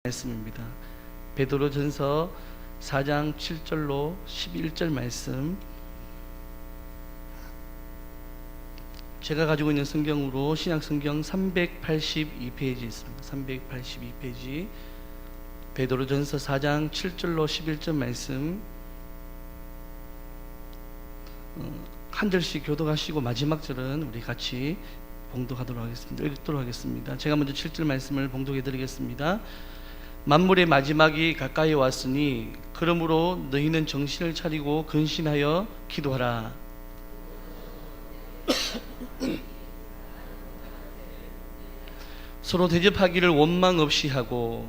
말씀입니다. 베드로전서 4장 7절로 11절 말씀, 제가 가지고 있는 성경으로 신약성경 382페이지 있습니다. 382페이지 베드로전서 4장 7절로 11절 말씀, 한 절씩 교독하시고 마지막 절은 우리 같이 봉독하도록 하겠습니다. 읽도록 하겠습니다. 제가 먼저 7절 말씀을 봉독해 드리겠습니다. 만물의 마지막이 가까이 왔으니 그러므로 너희는 정신을 차리고 근신하여 기도하라. 서로 대접하기를 원망 없이 하고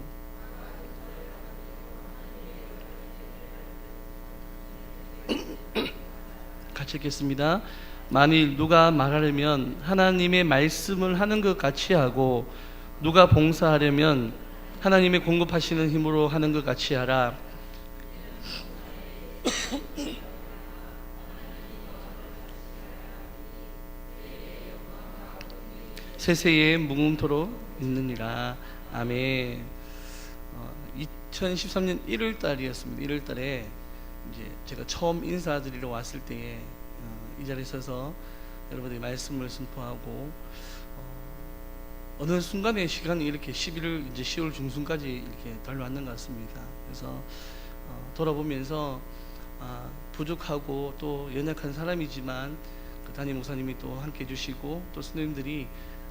같이 읽겠습니다. 만일 누가 말하려면 하나님의 말씀을 하는 것 같이 하고 누가 봉사하려면 하나님의 공급하시는 힘으로 하는 것 같이 하라. 세세에 무궁토록 있느니라. 아멘. 2013년 1월 달이었습니다. 1월 달에 이제 제가 처음 인사드리러 왔을 때에 이 자리에 서서 여러분들이 말씀을 선포하고 어느 순간에 시간이 이렇게 11월 이제 10월 중순까지 이렇게 달려왔는 것 같습니다. 그래서 돌아보면서 부족하고 또 연약한 사람이지만 그 담임 목사님이 또 함께 해주시고 또 선생님들이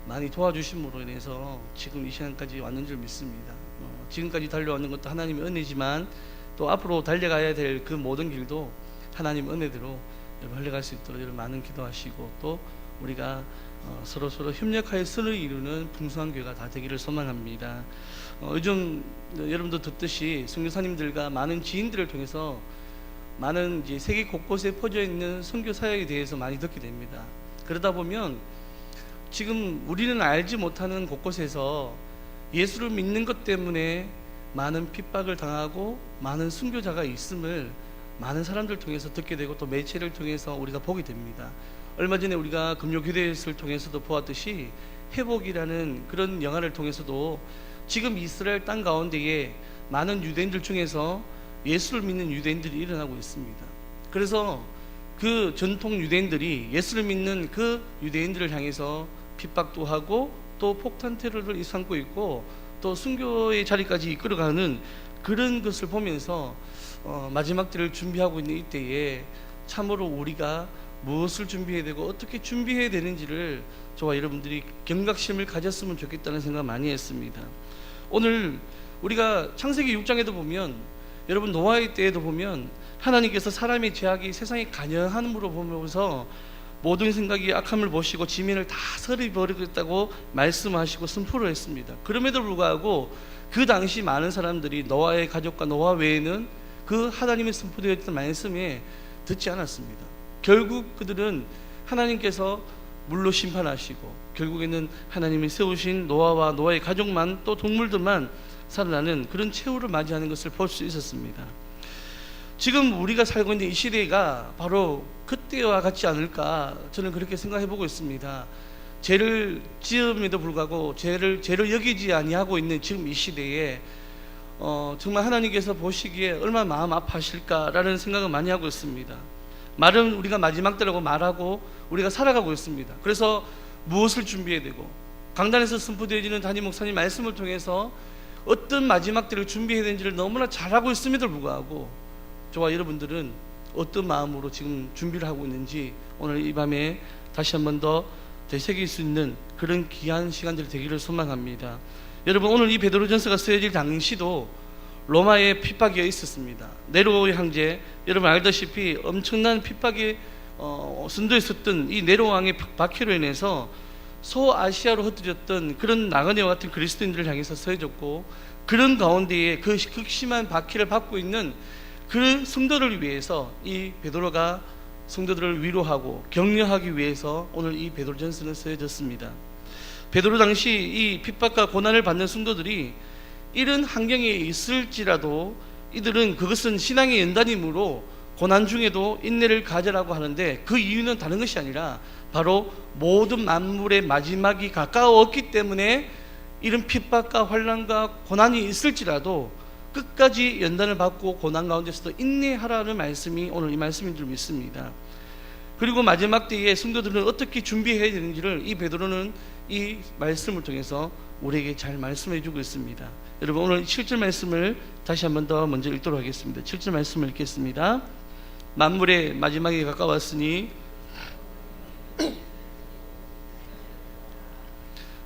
많이 도와주심으로 인해서 지금 이 시간까지 왔는 줄 믿습니다. 지금까지 달려왔는 것도 하나님의 은혜지만 또 앞으로 달려가야 될 그 모든 길도 하나님의 은혜대로 여러분 흘러갈 수 있도록 여러분 많은 기도하시고 또 우리가 서로 협력하여 선을 이루는 풍성한 교회가 다 되기를 소망합니다. 요즘 여러분도 듣듯이 선교사님들과 많은 지인들을 통해서 많은 이제 세계 곳곳에 퍼져 있는 선교 사역에 대해서 많이 듣게 됩니다. 그러다 보면 지금 우리는 알지 못하는 곳곳에서 예수를 믿는 것 때문에 많은 핍박을 당하고 많은 선교자가 있음을 많은 사람들 통해서 듣게 되고 또 매체를 통해서 우리가 보게 됩니다. 얼마 전에 우리가 금요교대를 통해서도 보았듯이 회복이라는 그런 영화를 통해서도 지금 이스라엘 땅 가운데에 많은 유대인들 중에서 예수를 믿는 유대인들이 일어나고 있습니다. 그래서 그 전통 유대인들이 예수를 믿는 그 유대인들을 향해서 핍박도 하고 또 폭탄 테러를 일삼고 있고 또 순교의 자리까지 이끌어가는 그런 것을 보면서 마지막 때를 준비하고 있는 이때에 참으로 우리가 무엇을 준비해야 되고 어떻게 준비해야 되는지를 저와 여러분들이 경각심을 가졌으면 좋겠다는 생각 많이 했습니다. 오늘 우리가 창세기 6장에도 보면 여러분 노아의 때에도 보면 하나님께서 사람의 죄악이 세상에 간여함으로 보면서 모든 생각이 악함을 보시고 지면을 다 썰어버리겠다고 말씀하시고 선포를 했습니다. 그럼에도 불구하고 그 당시 많은 사람들이 노아의 가족과 노아 외에는 그 하나님의 선포되었던 말씀에 듣지 않았습니다. 결국 그들은 하나님께서 물로 심판하시고 결국에는 하나님이 세우신 노아와 노아의 가족만 또 동물들만 살아나는 그런 최후를 맞이하는 것을 볼 수 있었습니다. 지금 우리가 살고 있는 이 시대가 바로 그때와 같지 않을까 저는 그렇게 생각해 보고 있습니다. 죄를 지음에도 불구하고 죄를 여기지 아니하고 있는 지금 이 시대에 정말 하나님께서 보시기에 얼마나 마음 아파하실까라는 생각을 많이 하고 있습니다. 말은 우리가 마지막 때라고 말하고 우리가 살아가고 있습니다. 그래서 무엇을 준비해야 되고 강단에서 선포되어지는 담임 목사님 말씀을 통해서 어떤 마지막 때를 준비해야 되는지를 너무나 잘하고 있음에도 불구하고 저와 여러분들은 어떤 마음으로 지금 준비를 하고 있는지 오늘 이 밤에 다시 한 번 더 되새길 수 있는 그런 귀한 시간들이 되기를 소망합니다. 여러분 오늘 이 베드로전서가 쓰여질 당시도 로마의 핍박이 있었습니다. 네로의 황제, 여러분 알다시피 엄청난 핍박이 선도에 있었던 이 네로 왕의 박해로 인해서 소아시아로 흩어졌던 그런 나그네와 같은 그리스도인들을 향해서 쓰여졌고 그런 가운데에 그 극심한 박해를 받고 있는 그 성도를 위해서 이 베드로가 성도들을 위로하고 격려하기 위해서 오늘 이 베드로전서는 쓰여졌습니다. 베드로 당시 이 핍박과 고난을 받는 성도들이 이런 환경에 있을지라도 이들은 그것은 신앙의 연단이므로 고난 중에도 인내를 가져라고 하는데 그 이유는 다른 것이 아니라 바로 모든 만물의 마지막이 가까웠기 때문에 이런 핍박과 환난과 고난이 있을지라도 끝까지 연단을 받고 고난 가운데서도 인내하라는 말씀이 오늘 이 말씀인 줄 믿습니다. 그리고 마지막 때에 성도들은 어떻게 준비해야 되는지를 이 베드로는 이 말씀을 통해서 우리에게 잘 말씀해 주고 있습니다. 여러분, 오늘 7절 말씀을 다시 한 번 더 먼저 읽도록 하겠습니다. 7절 말씀을 읽겠습니다. 만물의 마지막에 가까웠으니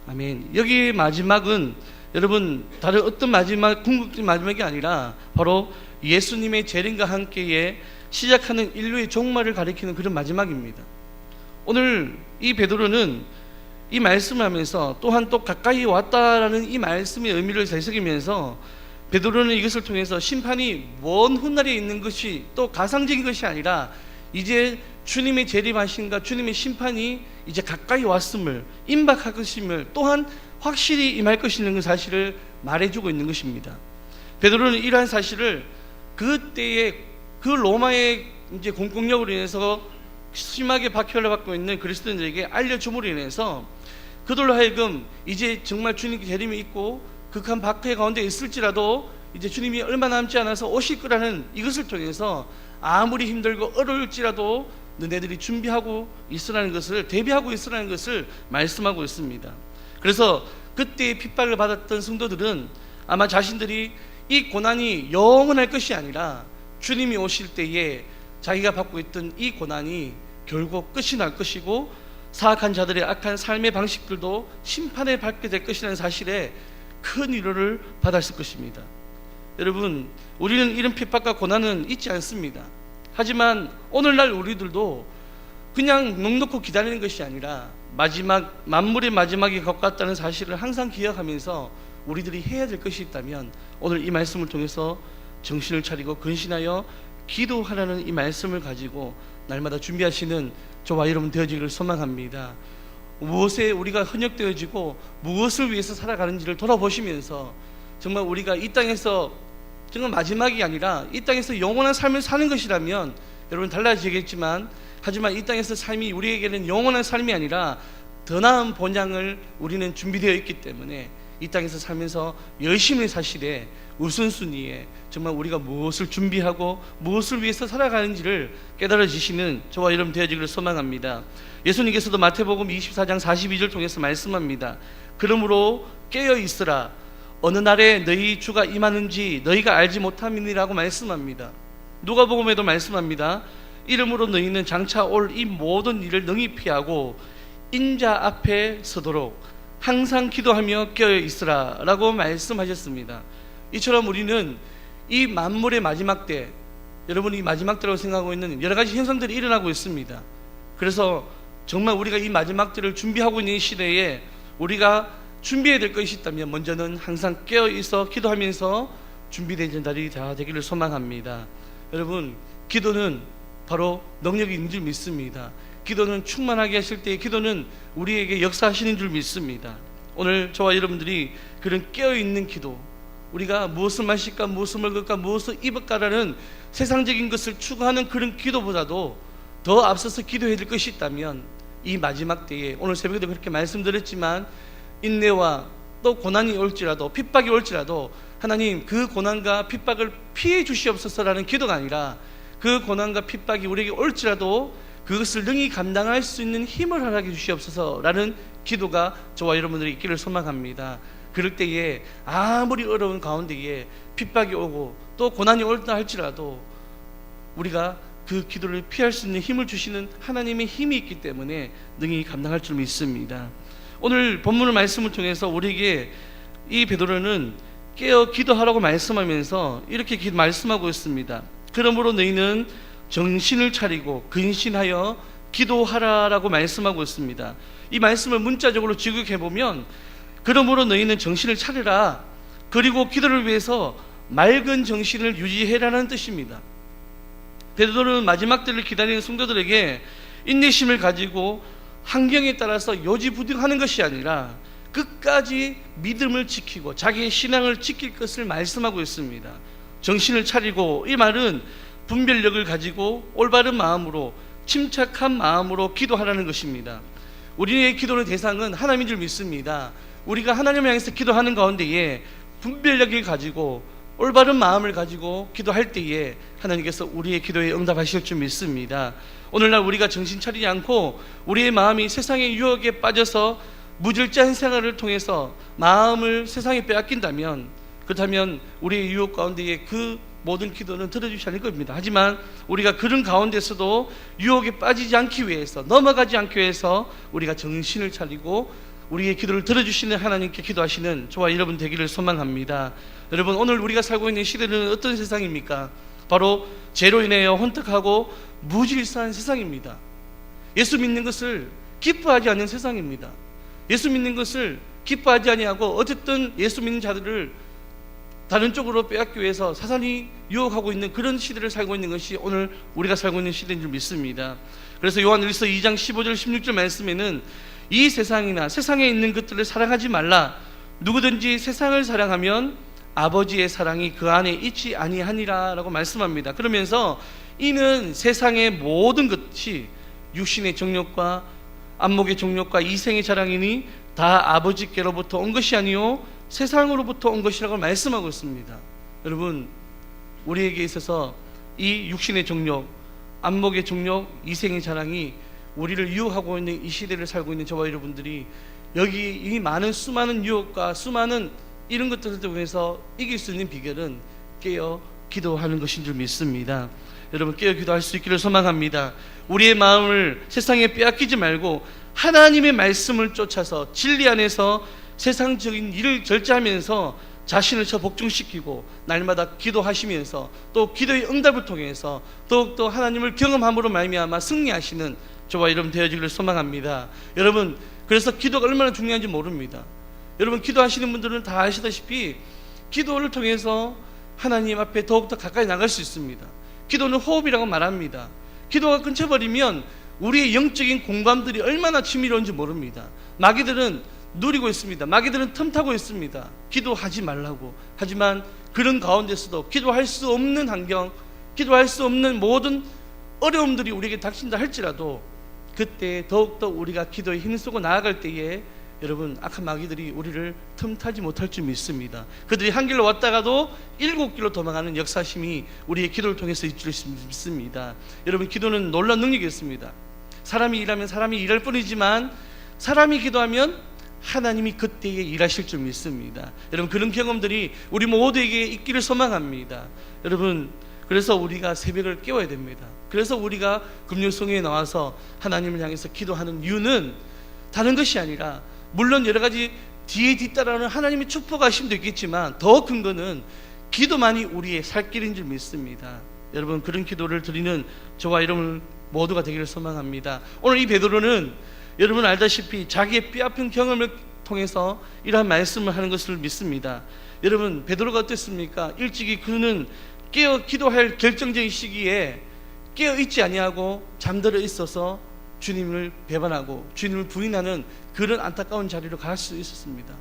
아멘. 여기의 마지막은 여러분 다른 어떤 마지막, 궁극적인 마지막이 아니라 바로 예수님의 재림과 함께에 시작하는 인류의 종말을 가리키는 그런 마지막입니다. 오늘 이 베드로는 이 말씀을 하면서 또한 또 가까이 왔다라는 이 말씀의 의미를 되새기면서 베드로는 이것을 통해서 심판이 먼 훗날에 있는 것이 또 가상적인 것이 아니라 이제 주님의 재림하심과 주님의 심판이 이제 가까이 왔음을, 임박할 것임을, 또한 확실히 임할 것이라는 사실을 말해주고 있는 것입니다. 베드로는 이러한 사실을 그때의 그 로마의 이제 공권력으로 인해서 심하게 박해를 받고 있는 그리스도인들에게 알려줌으로 인해서 그들로 하여금 이제 정말 주님의 재림이 있고 극한 박해 가운데 있을지라도 이제 주님이 얼마 남지 않아서 오실 거라는 이것을 통해서 아무리 힘들고 어려울지라도 너네들이 준비하고 있으라는 것을, 대비하고 있으라는 것을 말씀하고 있습니다. 그래서 그때 핍박을 받았던 성도들은 아마 자신들이 이 고난이 영원할 것이 아니라 주님이 오실 때에 자기가 받고 있던 이 고난이 결국 끝이 날 것이고 사악한 자들의 악한 삶의 방식들도 심판에 받게 될 것이라는 사실에 큰 위로를 받았을 것입니다. 여러분, 우리는 이런 핍박과 고난은 잊지 않습니다. 하지만 오늘날 우리들도 그냥 넉넉히 기다리는 것이 아니라 마지막, 만물의 마지막이 가깝다는 사실을 항상 기억하면서 우리들이 해야 될 것이 있다면 오늘 이 말씀을 통해서 정신을 차리고 근신하여 기도하라는 이 말씀을 가지고 날마다 준비하시는 저와 여러분 되어지기를 소망합니다. 무엇에 우리가 현역되어지고 무엇을 위해서 살아가는지를 돌아보시면서 정말 우리가 이 땅에서 정말 마지막이 아니라 이 땅에서 영원한 삶을 사는 것이라면 여러분 달라지겠지만, 하지만 이 땅에서 삶이 우리에게는 영원한 삶이 아니라 더 나은 본향을 우리는 준비되어 있기 때문에 이 땅에서 살면서 열심히 사시되 우선순위에 정말 우리가 무엇을 준비하고 무엇을 위해서 살아가는지를 깨달아지시는 저와 여러분 되어지기를 소망합니다. 예수님께서도 마태복음 24장 42절 통해서 말씀합니다. 그러므로 깨어있으라, 어느 날에 너희 주가 임하는지 너희가 알지 못함이니라고 말씀합니다. 누가복음에도 말씀합니다. 이름으로 너희는 장차 올 이 모든 일을 능히 피하고 인자 앞에 서도록 항상 기도하며 깨어있으라 라고 말씀하셨습니다. 이처럼 우리는 이 만물의 마지막 때, 여러분이 마지막 때라고 생각하고 있는 여러 가지 현상들이 일어나고 있습니다. 그래서 정말 우리가 이 마지막 때를 준비하고 있는 시대에 우리가 준비해야 될 것이 있다면 먼저는 항상 깨어있어 기도하면서 준비된 자들이 다 되기를 소망합니다. 여러분, 기도는 바로 능력이 있는 줄 믿습니다. 기도는 충만하게 하실 때 기도는 우리에게 역사하시는 줄 믿습니다. 오늘 저와 여러분들이 그런 깨어있는 기도, 우리가 무엇을 마실까, 무엇을 먹을까, 무엇을 입을까라는 세상적인 것을 추구하는 그런 기도보다도 더 앞서서 기도해야 될 것이 있다면 이 마지막 때에, 오늘 새벽에도 그렇게 말씀드렸지만 인내와 또 고난이 올지라도, 핍박이 올지라도 하나님 그 고난과 핍박을 피해 주시옵소서라는 기도가 아니라 그 고난과 핍박이 우리에게 올지라도 그것을 능히 감당할 수 있는 힘을 허락해 주시옵소서라는 기도가 저와 여러분들이 있기를 소망합니다. 그럴 때에 아무리 어려운 가운데에 핍박이 오고 또 고난이 올다 할지라도 우리가 그 기도를 피할 수 있는 힘을 주시는 하나님의 힘이 있기 때문에 능히 감당할 줄 믿습니다. 오늘 본문의 말씀을 통해서 우리에게 이 베드로는 깨어 기도하라고 말씀하면서 이렇게 말씀하고 있습니다. 그러므로 너희는 정신을 차리고 근신하여 기도하라라고 말씀하고 있습니다. 이 말씀을 문자적으로 직역해보면 그러므로 너희는 정신을 차리라, 그리고 기도를 위해서 맑은 정신을 유지해라는 뜻입니다. 베드로는 마지막 때를 기다리는 성도들에게 인내심을 가지고 환경에 따라서 요지부등하는 것이 아니라 끝까지 믿음을 지키고 자기의 신앙을 지킬 것을 말씀하고 있습니다. 정신을 차리고, 이 말은 분별력을 가지고 올바른 마음으로, 침착한 마음으로 기도하라는 것입니다. 우리의 기도의 대상은 하나님인 줄 믿습니다. 우리가 하나님을 향해서 기도하는 가운데에 분별력을 가지고 올바른 마음을 가지고 기도할 때에 하나님께서 우리의 기도에 응답하실 줄 믿습니다. 오늘날 우리가 정신 차리지 않고 우리의 마음이 세상의 유혹에 빠져서 무질서한 생활을 통해서 마음을 세상에 빼앗긴다면, 그렇다면 우리의 유혹 가운데에 그 모든 기도는 들어주지 않을 겁니다. 하지만 우리가 그런 가운데서도 유혹에 빠지지 않기 위해서, 넘어가지 않기 위해서 우리가 정신을 차리고 우리의 기도를 들어주시는 하나님께 기도하시는 저와 여러분 되기를 소망합니다. 여러분, 오늘 우리가 살고 있는 시대는 어떤 세상입니까? 바로 죄로 인하여 혼탁하고 무질서한 세상입니다. 예수 믿는 것을 기뻐하지 않는 세상입니다. 예수 믿는 것을 기뻐하지 아니하고 어쨌든 예수 믿는 자들을 다른 쪽으로 빼앗기 위해서 사단이 유혹하고 있는 그런 시대를 살고 있는 것이 오늘 우리가 살고 있는 시대인 줄 믿습니다. 그래서 요한일서 2장 15절 16절 말씀에는 이 세상이나 세상에 있는 것들을 사랑하지 말라. 누구든지 세상을 사랑하면 아버지의 사랑이 그 안에 있지 아니하니라 라고 말씀합니다. 그러면서 이는 세상의 모든 것이 육신의 정욕과 안목의 정욕과 이생의 자랑이니 다 아버지께로부터 온 것이 아니요 세상으로부터 온 것이라고 말씀하고 있습니다. 여러분, 우리에게 있어서 이 육신의 정욕, 안목의 정욕, 이생의 자랑이 우리를 유혹하고 있는 이 시대를 살고 있는 저와 여러분들이 여기 이 많은 수많은 유혹과 수많은 이런 것들을 통해서 이길 수 있는 비결은 깨어 기도하는 것인 줄 믿습니다. 여러분, 깨어 기도할 수 있기를 소망합니다. 우리의 마음을 세상에 빼앗기지 말고 하나님의 말씀을 쫓아서 진리 안에서 세상적인 일을 절제하면서 자신을 저 복종시키고 날마다 기도하시면서 또 기도의 응답을 통해서 더욱더 하나님을 경험함으로 말미암아 승리하시는 저와 여러분 되어지기를 소망합니다. 여러분, 그래서 기도가 얼마나 중요한지 모릅니다. 여러분, 기도하시는 분들은 다 아시다시피 기도를 통해서 하나님 앞에 더욱더 가까이 나갈 수 있습니다. 기도는 호흡이라고 말합니다. 기도가 끊겨버리면 우리의 영적인 공감들이 얼마나 치밀한지 모릅니다. 마귀들은 누리고 있습니다. 마귀들은 틈타고 있습니다. 기도하지 말라고. 하지만 그런 가운데서도 기도할 수 없는 환경, 기도할 수 없는 모든 어려움들이 우리에게 닥친다 할지라도 그때 더욱더 우리가 기도에 힘쓰고 나아갈 때에 여러분, 악한 마귀들이 우리를 틈타지 못할 줄 믿습니다. 그들이 한 길로 왔다가도 7길로 도망가는 역사심이 우리의 기도를 통해서 있을 수 믿습니다. 여러분, 기도는 놀라운 능력이 있습니다. 사람이 일하면 사람이 일할 뿐이지만 사람이 기도하면 하나님이 그때에 일하실 줄 믿습니다. 여러분, 그런 경험들이 우리 모두에게 있기를 소망합니다. 여러분, 그래서 우리가 새벽을 깨워야 됩니다. 그래서 우리가 금요성회에 나와서 하나님을 향해서 기도하는 이유는 다른 것이 아니라, 물론 여러 가지 뒤에 뒤따라오는 하나님의 축복하심도 있겠지만 더 큰 거는 기도만이 우리의 살 길인 줄 믿습니다. 여러분, 그런 기도를 드리는 저와 여러분 모두가 되기를 소망합니다. 오늘 이 베드로는 여러분 알다시피 자기의 뼈아픈 경험을 통해서 이러한 말씀을 하는 것을 믿습니다. 여러분, 베드로가 어땠습니까? 일찍이 그는 깨어 기도할 결정적인 시기에 깨어 있지 아니하고 잠들어 있어서 주님을 배반하고 주님을 부인하는 그런 안타까운 자리로 갈 수 있었습니다.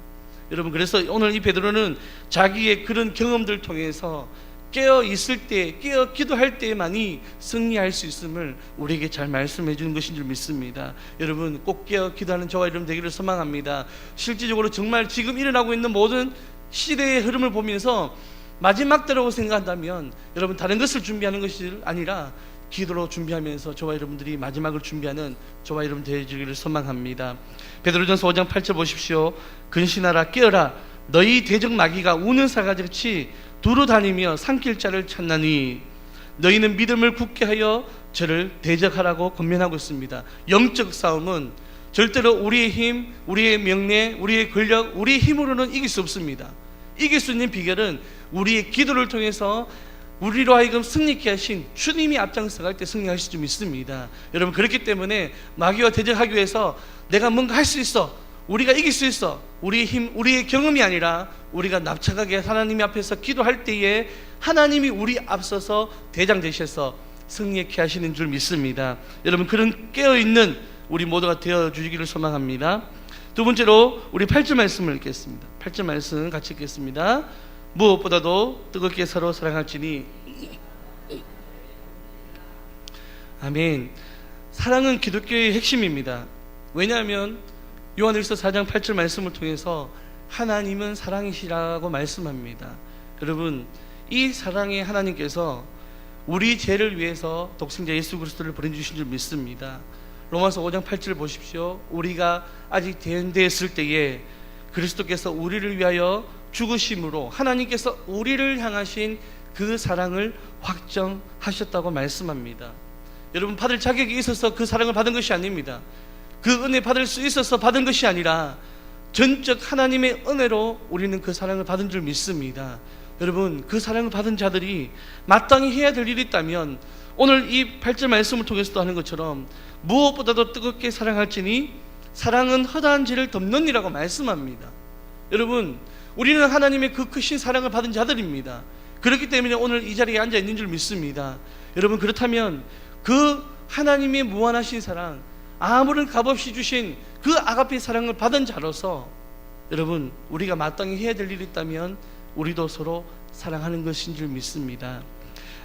여러분, 그래서 오늘 이 베드로는 자기의 그런 경험들을 통해서 깨어 있을 때, 깨어 기도할 때만이 승리할 수 있음을 우리에게 잘 말씀해 주는 것인 줄 믿습니다. 여러분, 꼭 깨어 기도하는 저와 여러분 되기를 소망합니다. 실질적으로 정말 지금 일어나고 있는 모든 시대의 흐름을 보면서 마지막 때라고 생각한다면 여러분, 다른 것을 준비하는 것이 아니라 기도로 준비하면서 저와 여러분들이 마지막을 준비하는 저와 여러분 되어지기를 소망합니다. 베드로전서 5장 8절 보십시오. 근신하라, 깨어라, 너희 대적 마귀가 우는 사가지같이 두루 다니며 삼킬 자를 찾나니 너희는 믿음을 굳게 하여 저를 대적하라고 권면하고 있습니다. 영적 싸움은 절대로 우리의 힘, 우리의 명예, 우리의 권력, 우리의 힘으로는 이길 수 없습니다. 이길 수 있는 비결은 우리의 기도를 통해서 우리로 하여금 승리케 하신 주님이 앞장서 갈 때 승리할 수 있습니다. 여러분, 그렇기 때문에 마귀와 대적하기 위해서 내가 뭔가 할 수 있어, 우리가 이길 수 있어, 우리의 힘, 우리의 경험이 아니라 우리가 납작하게 하나님 앞에서 기도할 때에 하나님이 우리 앞서서 대장 되셔서 승리케 하시는 줄 믿습니다. 여러분, 그런 깨어있는 우리 모두가 되어주시기를 소망합니다. 두 번째로 우리 8절 말씀을 읽겠습니다. 8절 말씀 같이 읽겠습니다. 무엇보다도 뜨겁게 서로 사랑할지니. 아멘. 사랑은 기독교의 핵심입니다. 왜냐하면 요한일서 4장 8절 말씀을 통해서 하나님은 사랑이시라고 말씀합니다. 여러분, 이 사랑의 하나님께서 우리 죄를 위해서 독생자 예수 그리스도를 보내주신 줄 믿습니다. 로마서 5장 8절 보십시오. 우리가 아직 대인되었을 때에 그리스도께서 우리를 위하여 죽으심으로 하나님께서 우리를 향하신 그 사랑을 확정하셨다고 말씀합니다. 여러분, 받을 자격이 있어서 그 사랑을 받은 것이 아닙니다. 그 은혜 받을 수 있어서 받은 것이 아니라 전적 하나님의 은혜로 우리는 그 사랑을 받은 줄 믿습니다. 여러분, 그 사랑을 받은 자들이 마땅히 해야 될 일이 있다면 오늘 이 8절 말씀을 통해서도 하는 것처럼 무엇보다도 뜨겁게 사랑할지니 사랑은 허다한 죄를 덮느니라고 말씀합니다. 여러분, 우리는 하나님의 그 크신 사랑을 받은 자들입니다. 그렇기 때문에 오늘 이 자리에 앉아 있는 줄 믿습니다. 여러분, 그렇다면 그 하나님의 무한하신 사랑, 아무런 값없이 주신 그 아가페 사랑을 받은 자로서 여러분, 우리가 마땅히 해야 될 일이 있다면 우리도 서로 사랑하는 것인 줄 믿습니다.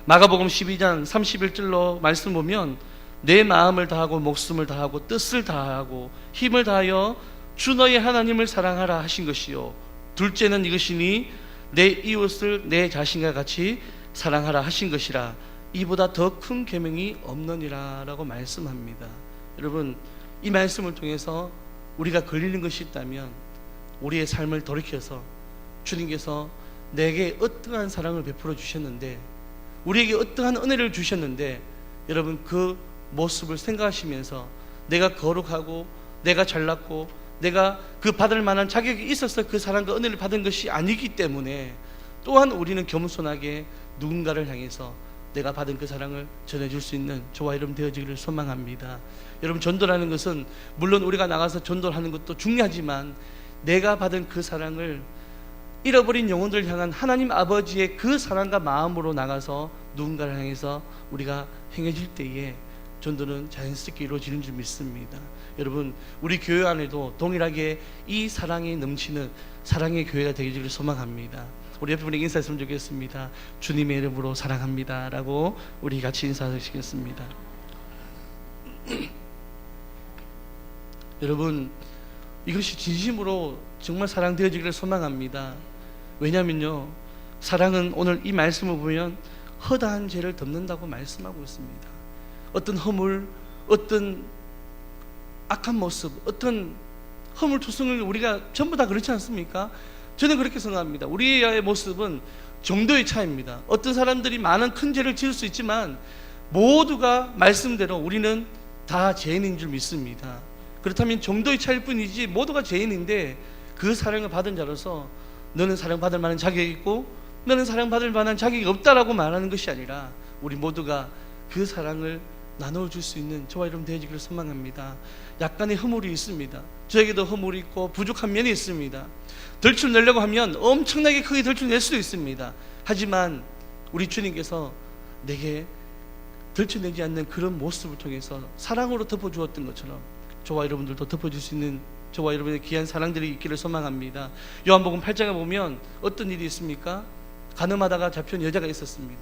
마가복음 12장 31절로 말씀 보면 내 마음을 다하고 목숨을 다하고 뜻을 다하고 힘을 다하여 주 너의 하나님을 사랑하라 하신 것이요, 둘째는 이것이니 내 이웃을 내 자신과 같이 사랑하라 하신 것이라. 이보다 더 큰 계명이 없느니라 라고 말씀합니다. 여러분, 이 말씀을 통해서 우리가 걸리는 것이 있다면 우리의 삶을 돌이켜서 주님께서 내게 어떠한 사랑을 베풀어 주셨는데, 우리에게 어떠한 은혜를 주셨는데, 여러분 그 모습을 생각하시면서 내가 거룩하고 내가 잘났고 내가 그 받을 만한 자격이 있어서 그 사랑과 은혜를 받은 것이 아니기 때문에 또한 우리는 겸손하게 누군가를 향해서 내가 받은 그 사랑을 전해줄 수 있는 저와 여러분 되어지기를 소망합니다. 여러분, 전도라는 것은 물론 우리가 나가서 전도를 하는 것도 중요하지만 내가 받은 그 사랑을 잃어버린 영혼들을 향한 하나님 아버지의 그 사랑과 마음으로 나가서 누군가를 향해서 우리가 행해질 때에 전도는 자연스럽게 이루어지는 줄 믿습니다. 여러분, 우리 교회 안에도 동일하게 이 사랑이 넘치는 사랑의 교회가 되기를 소망합니다. 우리 옆에 분에게 인사했으면 좋겠습니다. 주님의 이름으로 사랑합니다 라고 우리 같이 인사하시겠습니다. 여러분, 이것이 진심으로 정말 사랑되어지기를 소망합니다. 왜냐하면요, 사랑은 오늘 이 말씀을 보면 허다한 죄를 덮는다고 말씀하고 있습니다. 어떤 허물, 어떤 악한 모습, 어떤 허물투성을 우리가 전부 다 그렇지 않습니까? 저는 그렇게 생각합니다. 우리의 모습은 정도의 차이입니다. 어떤 사람들이 많은 큰 죄를 지을 수 있지만 모두가 말씀대로 우리는 다 죄인인 줄 믿습니다. 그렇다면 정도의 차이일 뿐이지 모두가 죄인인데 그 사랑을 받은 자로서 너는 사랑받을 만한 자격이 있고 너는 사랑받을 만한 자격이 없다라고 말하는 것이 아니라 우리 모두가 그 사랑을 나눠줄 수 있는 저와 여러분 되어지기를 소망합니다. 약간의 허물이 있습니다. 저에게도 허물이 있고 부족한 면이 있습니다. 덜출내려고 하면 엄청나게 크게 덜출낼 수도 있습니다. 하지만 우리 주님께서 내게 덜출내지 않는 그런 모습을 통해서 사랑으로 덮어주었던 것처럼 저와 여러분들도 덮어줄 수 있는 저와 여러분의 귀한 사랑들이 있기를 소망합니다. 요한복음 8장에 보면 어떤 일이 있습니까? 간음하다가 잡힌 여자가 있었습니다.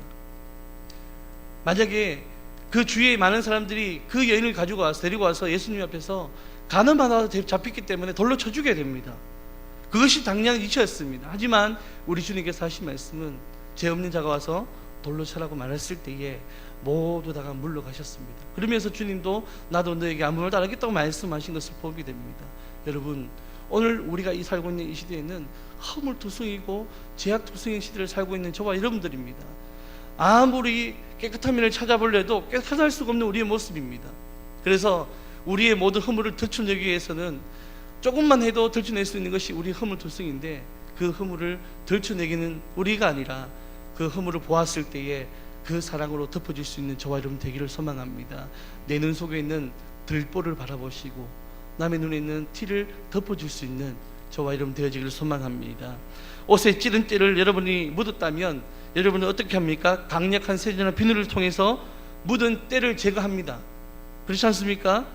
만약에 그 주위에 많은 사람들이 그 여인을 가지고 와서 데리고 와서 예수님 앞에서 간음하다가 잡혔기 때문에 돌로 쳐 죽여야 됩니다. 그것이 당장 이치였습니다. 하지만 우리 주님께서 하신 말씀은 죄 없는 자가 와서 돌로 쳐라고 말했을 때에 모두 다가 물러가셨습니다. 그러면서 주님도 나도 너에게 아무 말도 안 하겠다고 말씀하신 것을 보게 됩니다. 여러분, 오늘 우리가 이 살고 있는 이 시대에는 허물투성이고 죄악투성의 시대를 살고 있는 저와 여러분들입니다. 아무리 깨끗한 면을 찾아볼래도 깨끗할 수가 없는 우리의 모습입니다. 그래서 우리의 모든 허물을 덜쳐내기 위해서는 조금만 해도 덜쳐낼 수 있는 것이 우리 허물투성인데 그 허물을 덜쳐내기는 우리가 아니라 그 허물을 보았을 때에 그 사랑으로 덮어줄 수 있는 저와 여러분 되기를 소망합니다. 내 눈 속에 있는 들보를 바라보시고 남의 눈에 있는 티를 덮어줄 수 있는 저와 여러분 되어지기를 소망합니다. 옷에 찌른 때를 여러분이 묻었다면 여러분은 어떻게 합니까? 강력한 세제나 비누를 통해서 묻은 때를 제거합니다. 그렇지 않습니까?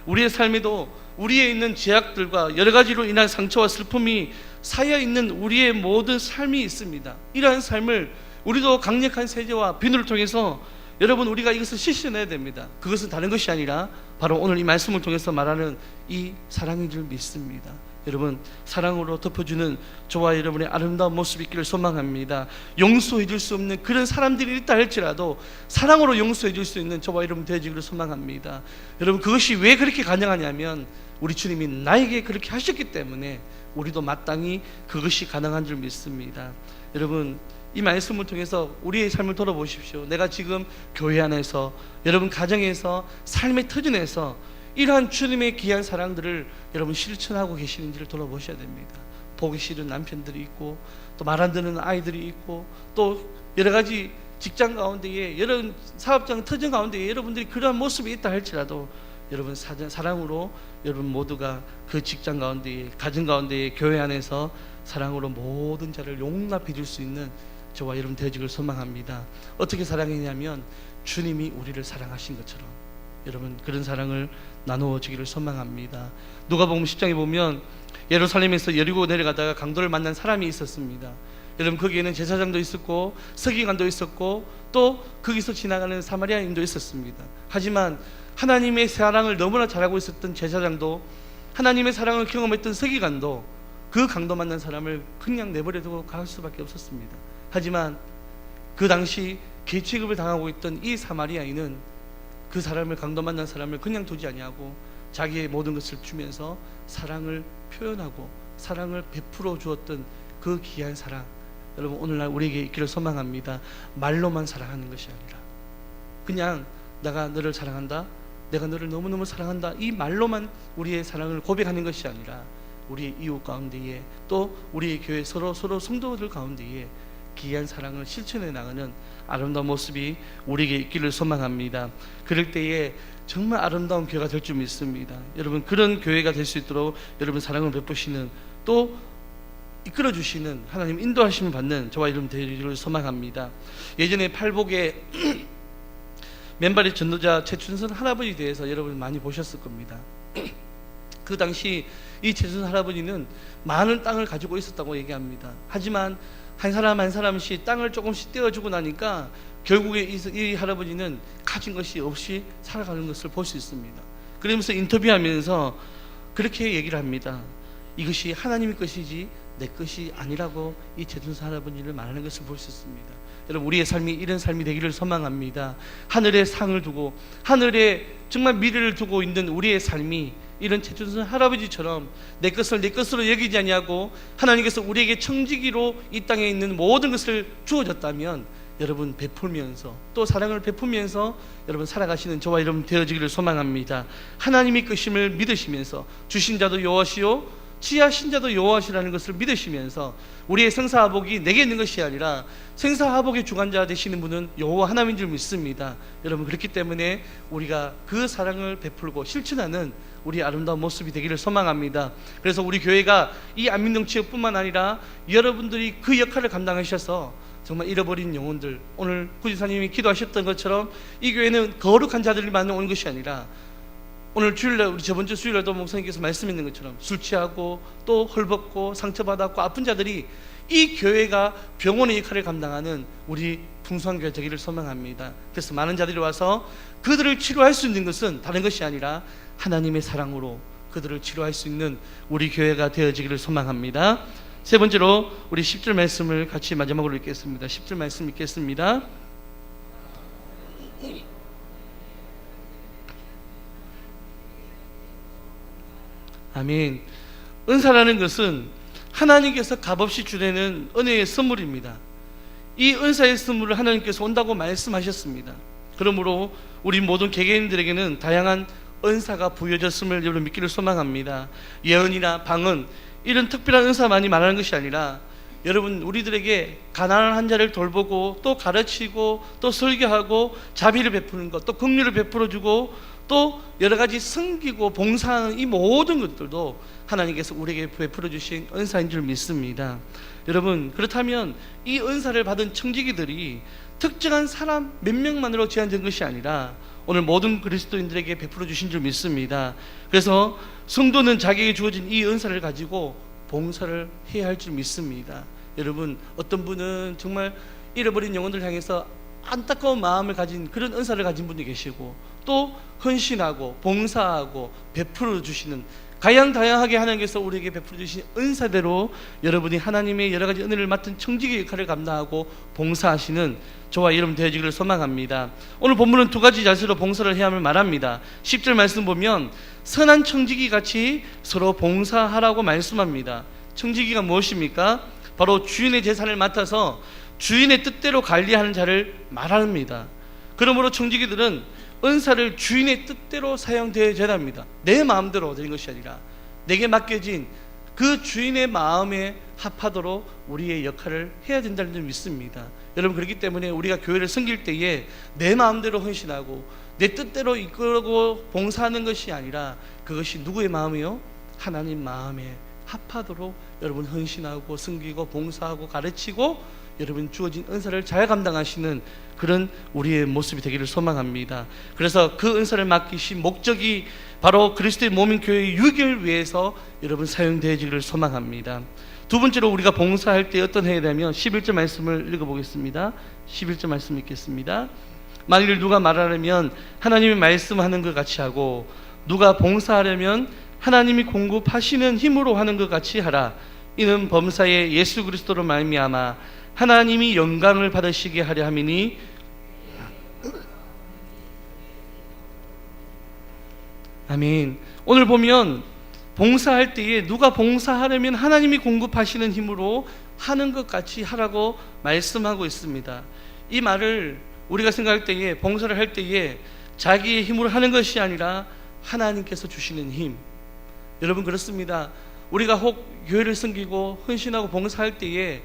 우리의 삶에도 우리에 있는 죄악들과 여러 가지로 인한 상처와 슬픔이 쌓여있는 우리의 모든 삶이 있습니다. 이러한 삶을 우리도 강력한 세제와 비누를 통해서 여러분, 우리가 이것을 실천해야 됩니다. 그것은 다른 것이 아니라 바로 오늘 이 말씀을 통해서 말하는 이 사랑인 줄 믿습니다. 여러분, 사랑으로 덮어주는 저와 여러분의 아름다운 모습이 있기를 소망합니다. 용서해 줄 수 없는 그런 사람들이 있다 할지라도 사랑으로 용서해 줄 수 있는 저와 여러분 되어지기를 소망합니다. 여러분, 그것이 왜 그렇게 가능하냐면 우리 주님이 나에게 그렇게 하셨기 때문에 우리도 마땅히 그것이 가능한 줄 믿습니다. 여러분, 이 말씀을 통해서 우리의 삶을 돌아보십시오. 내가 지금 교회 안에서, 여러분 가정에서, 삶의 터전에서 이러한 주님의 귀한 사랑들을 여러분 실천하고 계시는지를 돌아보셔야 됩니다. 보기 싫은 남편들이 있고, 또 말 안 듣는 아이들이 있고, 또 여러 가지 직장 가운데에, 여러 사업장 터전 가운데에 여러분들이 그러한 모습이 있다 할지라도 여러분 사랑으로 여러분 모두가 그 직장 가운데에, 가정 가운데에, 교회 안에서 사랑으로 모든 자를 용납해 줄 수 있는 저와 여러분 되어지기를 소망합니다. 어떻게 사랑했냐면 주님이 우리를 사랑하신 것처럼 여러분 그런 사랑을 나누어지기를 소망합니다. 누가복음 10장에 보면 예루살렘에서 여리고 내려가다가 강도를 만난 사람이 있었습니다. 여러분, 거기에는 제사장도 있었고 서기관도 있었고 또 거기서 지나가는 사마리아인도 있었습니다. 하지만 하나님의 사랑을 너무나 잘 알고 있었던 제사장도, 하나님의 사랑을 경험했던 서기관도 그 강도 만난 사람을 그냥 내버려두고 갈 수밖에 없었습니다. 하지만 그 당시 개취급을 당하고 있던 이 사마리아인은 그 사람을, 강도 만난 사람을 그냥 두지 아니하고 자기의 모든 것을 주면서 사랑을 표현하고 사랑을 베풀어 주었던 그 귀한 사랑, 여러분 오늘날 우리에게 있기를 소망합니다. 말로만 사랑하는 것이 아니라 그냥 내가 너를 사랑한다, 내가 너를 너무너무 사랑한다, 이 말로만 우리의 사랑을 고백하는 것이 아니라 우리의 이웃 가운데에, 또 우리의 교회 서로 성도들 가운데에 귀한 사랑을 실천해 나가는 아름다운 모습이 우리에게 있기를 소망합니다. 그럴 때에 정말 아름다운 교회가 될 줄 믿습니다. 여러분, 그런 교회가 될 수 있도록 여러분 사랑을 베푸시는, 또 이끌어 주시는 하나님 인도하심을 받는 저와 여러분 되기를 소망합니다. 예전에 팔복에 맨발의 전도자 최춘선 할아버지에 대해서 여러분 많이 보셨을 겁니다. 그 당시 이 최춘선 할아버지는 많은 땅을 가지고 있었다고 얘기합니다. 하지만 한 사람 한 사람씩 땅을 조금씩 떼어주고 나니까 결국에 이 할아버지는 가진 것이 없이 살아가는 것을 볼 수 있습니다. 그러면서 인터뷰하면서 그렇게 얘기를 합니다. 이것이 하나님의 것이지 내 것이 아니라고 이 최준선 할아버지를 말하는 것을 볼 수 있습니다. 여러분, 우리의 삶이 이런 삶이 되기를 소망합니다. 하늘에 상을 두고 하늘에 정말 미래를 두고 있는 우리의 삶이 이런 최준선 할아버지처럼 내 것을 내 것으로 여기지 아니하고 하나님께서 우리에게 청지기로 이 땅에 있는 모든 것을 주어졌다면 여러분 베풀면서 또 사랑을 베푸면서 여러분 살아가시는 저와 여러분 되어지기를 소망합니다. 하나님의 것임을 믿으시면서 주신 자도 여호와시요 지하신 자도 여호와시라는 것을 믿으시면서 우리의 생사화복이 내게 있는 것이 아니라 생사화복의 주관자 되시는 분은 여호와 하나님인 줄 믿습니다. 여러분, 그렇기 때문에 우리가 그 사랑을 베풀고 실천하는 우리 아름다운 모습이 되기를 소망합니다. 그래서 우리 교회가 이 안민동 지역뿐만 아니라 여러분들이 그 역할을 감당하셔서 정말 잃어버린 영혼들, 오늘 구지사님이 기도하셨던 것처럼 이 교회는 거룩한 자들만 오는 것이 아니라 오늘 주일날, 우리 저번 주 수요일날도 목사님께서 말씀했는 것처럼 술 취하고 또 헐벗고 상처받았고 아픈 자들이 이 교회가 병원의 역할을 감당하는 우리 풍성교회 되기를 소망합니다. 그래서 많은 자들이 와서 그들을 치료할 수 있는 것은 다른 것이 아니라 하나님의 사랑으로 그들을 치료할 수 있는 우리 교회가 되어지기를 소망합니다. 세 번째로 우리 10절 말씀을 같이 마지막으로 읽겠습니다. 10절 말씀 읽겠습니다. 아멘. 은사라는 것은 하나님께서 값없이 주내는 은혜의 선물입니다. 이 은사의 선물을 하나님께서 온다고 말씀하셨습니다. 그러므로 우리 모든 개개인들에게는 다양한 은사가 부여졌음을 여러분 믿기를 소망합니다. 예언이나 방언, 이런 특별한 은사만이 말하는 것이 아니라 여러분, 우리들에게 가난한 자를 돌보고 또 가르치고 또 설교하고 자비를 베푸는 것, 또 긍휼을 베풀어주고 또 여러 가지 섬기고 봉사하는 이 모든 것들도 하나님께서 우리에게 베풀어 주신 은사인 줄 믿습니다. 여러분, 그렇다면 이 은사를 받은 청지기들이 특정한 사람 몇 명만으로 제한된 것이 아니라 오늘 모든 그리스도인들에게 베풀어 주신 줄 믿습니다. 그래서 성도는 자기에게 주어진 이 은사를 가지고 봉사를 해야 할 줄 믿습니다. 여러분, 어떤 분은 정말 잃어버린 영혼들 향해서 안타까운 마음을 가진 그런 은사를 가진 분이 계시고, 또 헌신하고 봉사하고 베풀어 주시는, 다양하게 하나님께서 우리에게 베풀어 주신 은사대로 여러분이 하나님의 여러 가지 은혜를 맡은 청지기 역할을 감당하고 봉사하시는 저와 여러분 되어지기를 소망합니다. 오늘 본문은 두 가지 자세로 봉사를 해야 함을 말합니다. 10절 말씀 보면 선한 청지기 같이 서로 봉사하라고 말씀합니다. 청지기가 무엇입니까? 바로 주인의 재산을 맡아서 주인의 뜻대로 관리하는 자를 말합니다. 그러므로 청지기들은 은사를 주인의 뜻대로 사용되어야 합니다. 내 마음대로 되는 것이 아니라 내게 맡겨진 그 주인의 마음에 합하도록 우리의 역할을 해야 된다는 점을 믿습니다. 여러분, 그렇기 때문에 우리가 교회를 섬길 때에 내 마음대로 헌신하고 내 뜻대로 이끌고 봉사하는 것이 아니라 그것이 누구의 마음이요? 하나님 마음에 합하도록 여러분 헌신하고 섬기고 봉사하고 가르치고 여러분 주어진 은사를 잘 감당하시는 그런 우리의 모습이 되기를 소망합니다. 그래서 그 은사를 맡기신 목적이 바로 그리스도의 몸인 교회의 유익을 위해서 여러분 사용되어지기를 소망합니다. 두 번째로 우리가 봉사할 때 어떤 해야 되면 11절 말씀을 읽어보겠습니다. 11절 말씀 읽겠습니다. 만일 누가 말하려면 하나님이 말씀하는 것 같이 하고 누가 봉사하려면 하나님이 공급하시는 힘으로 하는 것 같이 하라. 이는 범사에 예수 그리스도로 말미암아 하나님이 영광을 받으시게 하려 함이니. 아멘. 오늘 보면 봉사할 때에 누가 봉사하려면 하나님이 공급하시는 힘으로 하는 것 같이 하라고 말씀하고 있습니다. 이 말을 우리가 생각할 때에, 봉사를 할 때에 자기의 힘으로 하는 것이 아니라 하나님께서 주시는 힘. 여러분, 그렇습니다. 우리가 혹 교회를 섬기고 헌신하고 봉사할 때에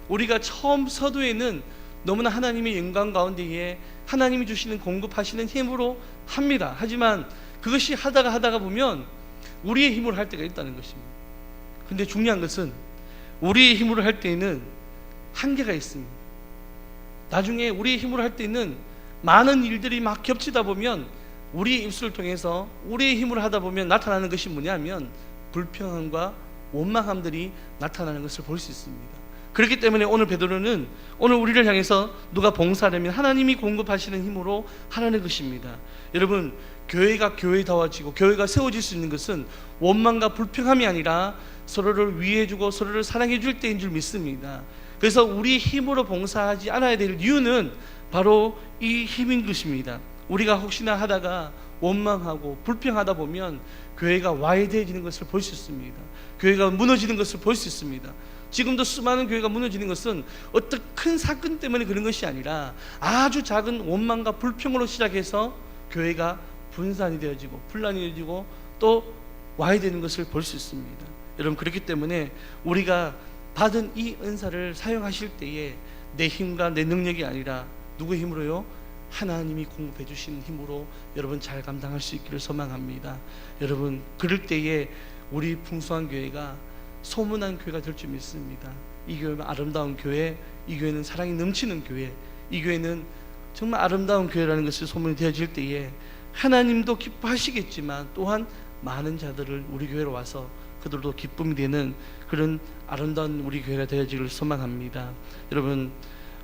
우리가 처음 서두에는 너무나 하나님의 영광 가운데에 하나님이 주시는 공급하시는 힘으로 합니다. 하지만 그것이 하다가 보면 우리의 힘으로 할 때가 있다는 것입니다. 근데 중요한 것은 우리의 힘으로 할 때에는 한계가 있습니다. 나중에 우리의 힘으로 할 때는 많은 일들이 막 겹치다 보면 우리의 입술을 통해서 우리의 힘으로 하다 보면 나타나는 것이 뭐냐면 불평함과 원망함들이 나타나는 것을 볼 수 있습니다. 그렇기 때문에 오늘 베드로는 오늘 우리를 향해서 누가 봉사하려면 하나님이 공급하시는 힘으로 하라는 것입니다. 여러분, 교회가 교회다워지고 교회가 세워질 수 있는 것은 원망과 불평함이 아니라 서로를 위해주고 서로를 사랑해줄 때인 줄 믿습니다. 그래서 우리 힘으로 봉사하지 않아야 될 이유는 바로 이 힘인 것입니다. 우리가 혹시나 하다가 원망하고 불평하다 보면 교회가 와해되어지는 것을 볼 수 있습니다. 교회가 무너지는 것을 볼 수 있습니다. 지금도 수많은 교회가 무너지는 것은 어떤 큰 사건 때문에 그런 것이 아니라 아주 작은 원망과 불평으로 시작해서 교회가 분산이 되어지고 분란이 되어지고 또 와해되는 것을 볼 수 있습니다. 여러분, 그렇기 때문에 우리가 받은 이 은사를 사용하실 때에 내 힘과 내 능력이 아니라 누구의 힘으로요? 하나님이 공급해 주신 힘으로 여러분 잘 감당할 수 있기를 소망합니다. 여러분, 그럴 때에 우리 풍성한 교회가 소문난 교회가 될 줄 믿습니다. 이 교회는 아름다운 교회, 이 교회는 사랑이 넘치는 교회, 이 교회는 정말 아름다운 교회라는 것이 소문이 되어질 때에 하나님도 기뻐하시겠지만 또한 많은 자들을 우리 교회로 와서 그들도 기쁨이 되는 그런 아름다운 우리 교회가 되어지기를 소망합니다. 여러분,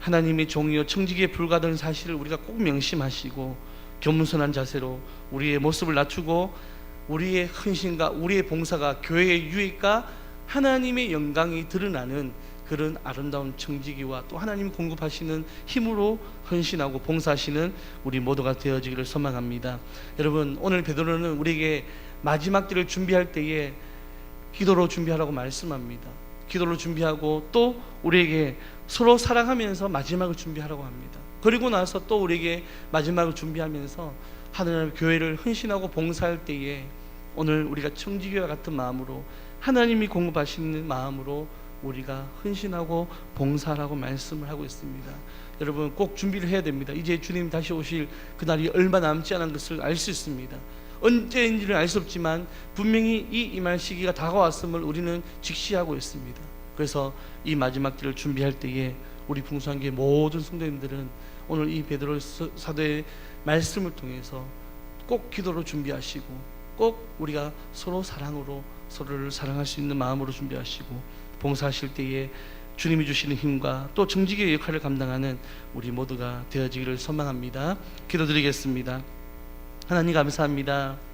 하나님의 종이요 청지기에 불과하다는 사실을 우리가 꼭 명심하시고 겸손한 자세로 우리의 모습을 낮추고 우리의 헌신과 우리의 봉사가 교회의 유익과 하나님의 영광이 드러나는 그런 아름다운 청지기와 또 하나님 공급하시는 힘으로 헌신하고 봉사하시는 우리 모두가 되어지기를 소망합니다. 여러분, 오늘 베드로는 우리에게 마지막 때를 준비할 때에 기도로 준비하라고 말씀합니다. 기도로 준비하고 또 우리에게 서로 사랑하면서 마지막을 준비하라고 합니다. 그리고 나서 또 우리에게 마지막을 준비하면서 하나님의 교회를 헌신하고 봉사할 때에 오늘 우리가 청지기와 같은 마음으로 하나님이 공급하시는 마음으로 우리가 헌신하고 봉사하라고 말씀을 하고 있습니다. 여러분, 꼭 준비를 해야 됩니다. 이제 주님 다시 오실 그날이 얼마 남지 않은 것을 알 수 있습니다. 언제인지는 알 수 없지만 분명히 이 임할 시기가 다가왔음을 우리는 직시하고 있습니다. 그래서 이 마지막 때를 준비할 때에 우리 풍성한교회 모든 성도님들은 오늘 이 베드로 사도의 말씀을 통해서 꼭 기도로 준비하시고 꼭 우리가 서로 사랑으로 서로를 사랑할 수 있는 마음으로 준비하시고 봉사하실 때에 주님이 주시는 힘과 또 정직의 역할을 감당하는 우리 모두가 되어지기를 소망합니다. 기도드리겠습니다. 하나님 감사합니다.